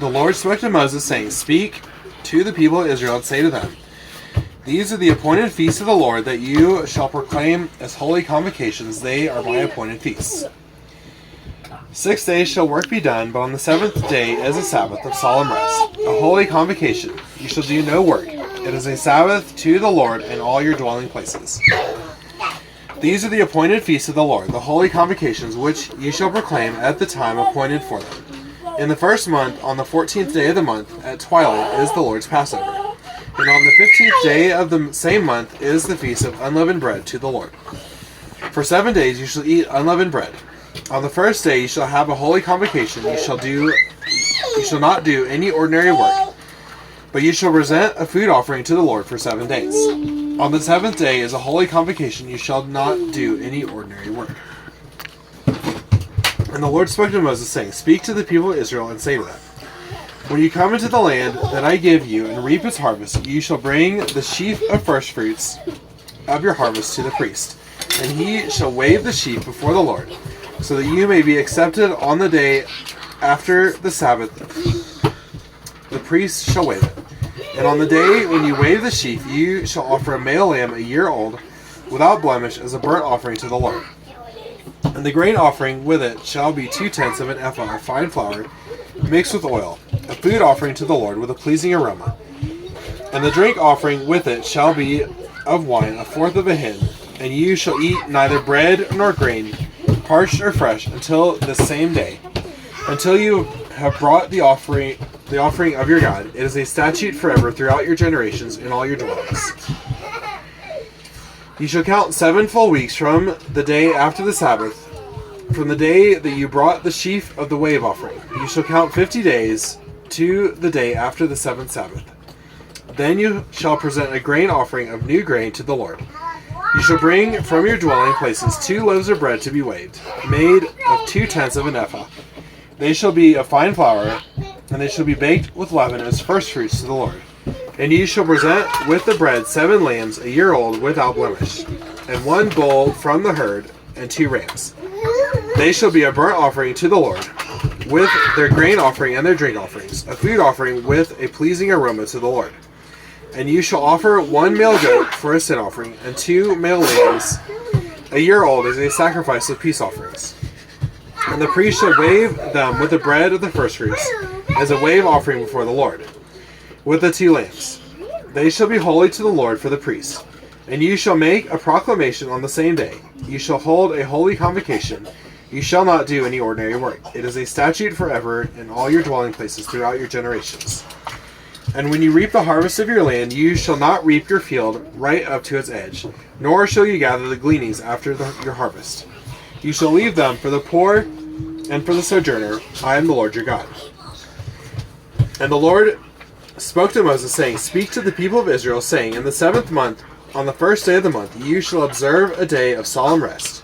The Lord spoke to Moses, saying, Speak to the people of Israel and say to them, These are the appointed feasts of the Lord that you shall proclaim as holy convocations. They are my appointed feasts. 6 days shall work be done, but on the 7th day is a Sabbath of solemn rest, a holy convocation. You shall do no work. It is a Sabbath to the Lord in all your dwelling places. These are the appointed feasts of the Lord, the holy convocations which you shall proclaim at the time appointed for them. In the first month, on the 14th day of the month, at twilight, is the Lord's Passover. And on the 15th day of the same month is the feast of unleavened bread to the Lord. For 7 days you shall eat unleavened bread. On the first day you shall have a holy convocation. You shall not do any ordinary work, but you shall present a food offering to the Lord for 7 days. On the 7th day is a holy convocation. You shall not do any ordinary work. And the Lord spoke to Moses, saying, Speak to the people of Israel and say to them, When you come into the land that I give you and reap its harvest, you shall bring the sheaf of firstfruits of your harvest to the priest, and he shall wave the sheaf before the Lord, so that you may be accepted on the day after the Sabbath. The priest shall wave it. And on the day when you wave the sheaf, you shall offer a male lamb a year old, without blemish, as a burnt offering to the Lord. And the grain offering with it shall be 2/10 of an ephah of fine flour, mixed with oil, a food offering to the Lord with a pleasing aroma. And the drink offering with it shall be of wine, 1/4 of a hin. And you shall eat neither bread nor grain, parched or fresh, until the same day, until you have brought the offering of your God. It is a statute forever throughout your generations in all your dwellings. You shall count 7 full weeks from the day after the Sabbath, from the day that you brought the sheaf of the wave offering. You shall count 50 days to the day after the 7th Sabbath. Then you shall present a grain offering of new grain to the Lord. You shall bring from your dwelling places 2 loaves of bread to be waved, made of 2/10 of an ephah. They shall be of fine flour, and they shall be baked with leaven as firstfruits to the Lord. And you shall present with the bread 7 lambs a year old without blemish, and 1 bull from the herd, and 2 rams. They shall be a burnt offering to the Lord, with their grain offering and their drink offerings, a food offering with a pleasing aroma to the Lord. And you shall offer 1 male goat for a sin offering, and 2 male lambs a year old as a sacrifice of peace offerings. And the priest shall wave them with the bread of the firstfruits, as a wave offering before the Lord, with the 2 lambs. They shall be holy to the Lord for the priest. And you shall make a proclamation on the same day. You shall hold a holy convocation. You shall not do any ordinary work. It is a statute forever in all your dwelling places throughout your generations. And when you reap the harvest of your land, you shall not reap your field right up to its edge, nor shall you gather the gleanings after your harvest. You shall leave them for the poor and for the sojourner. I am the Lord your God. And the Lord spoke to Moses, saying, Speak to the people of Israel, saying, In the 7th month, on the 1st day of the month, you shall observe a day of solemn rest,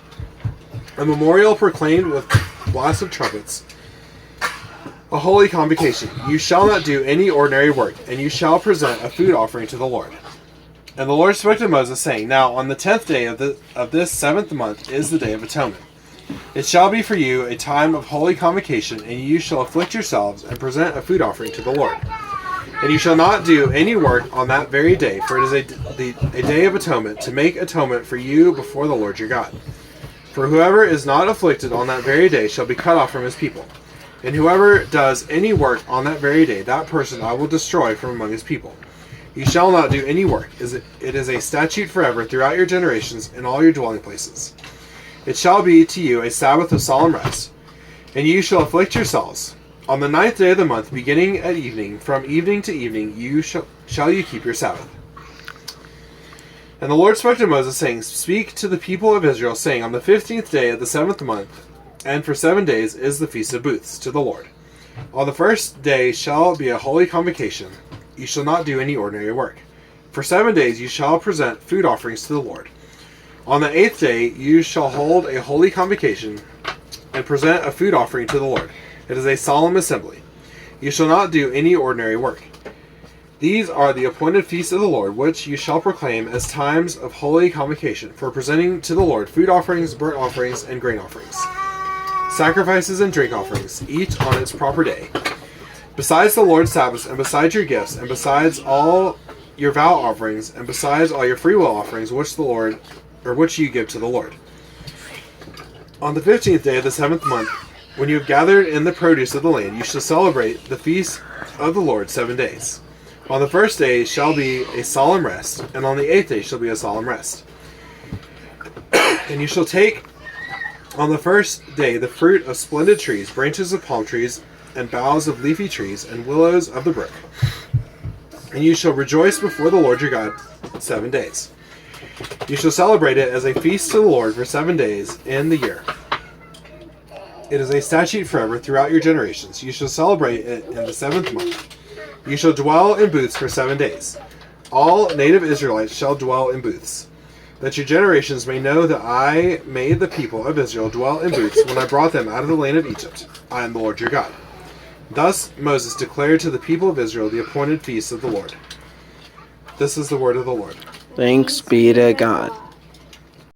a memorial proclaimed with blasts of trumpets, a holy convocation. You shall not do any ordinary work, and you shall present a food offering to the Lord. And the Lord spoke to Moses, saying, Now on the 10th day of this 7th month is the Day of Atonement. It shall be for you a time of holy convocation, and you shall afflict yourselves and present a food offering to the Lord. And you shall not do any work on that very day, for it is a day of atonement, to make atonement for you before the Lord your God. For whoever is not afflicted on that very day shall be cut off from his people. And whoever does any work on that very day, that person I will destroy from among his people. You shall not do any work. It is a statute forever throughout your generations in all your dwelling places. It shall be to you a Sabbath of solemn rest, and you shall afflict yourselves. On the 9th day of the month, beginning at evening, from evening to evening, shall you keep your Sabbath. And the Lord spoke to Moses, saying, Speak to the people of Israel, saying, On the 15th day of the 7th month, and for 7 days is the Feast of Booths to the Lord. On the first day shall be a holy convocation. You shall not do any ordinary work. For 7 days you shall present food offerings to the Lord. On the 8th day you shall hold a holy convocation and present a food offering to the Lord. It is a solemn assembly. You shall not do any ordinary work. These are the appointed feasts of the Lord, which you shall proclaim as times of holy convocation, for presenting to the Lord food offerings, burnt offerings, and grain offerings, sacrifices and drink offerings, each on its proper day. Besides the Lord's Sabbaths, and besides your gifts, and besides all your vow offerings, and besides all your freewill offerings, which you give to the Lord. On the 15th day of the 7th month, when you have gathered in the produce of the land, you shall celebrate the feast of the Lord 7 days. On the first day shall be a solemn rest, and on the 8th day shall be a solemn rest. And you shall take on the first day the fruit of splendid trees, branches of palm trees, and boughs of leafy trees, and willows of the brook. And you shall rejoice before the Lord your God 7 days. You shall celebrate it as a feast to the Lord for 7 days in the year. It is a statute forever throughout your generations. You shall celebrate it in the 7th month. You shall dwell in booths for 7 days. All native Israelites shall dwell in booths, that your generations may know that I made the people of Israel dwell in booths when I brought them out of the land of Egypt. I am the Lord your God. Thus Moses declared to the people of Israel the appointed feasts of the Lord. This is the word of the Lord. Thanks be to God.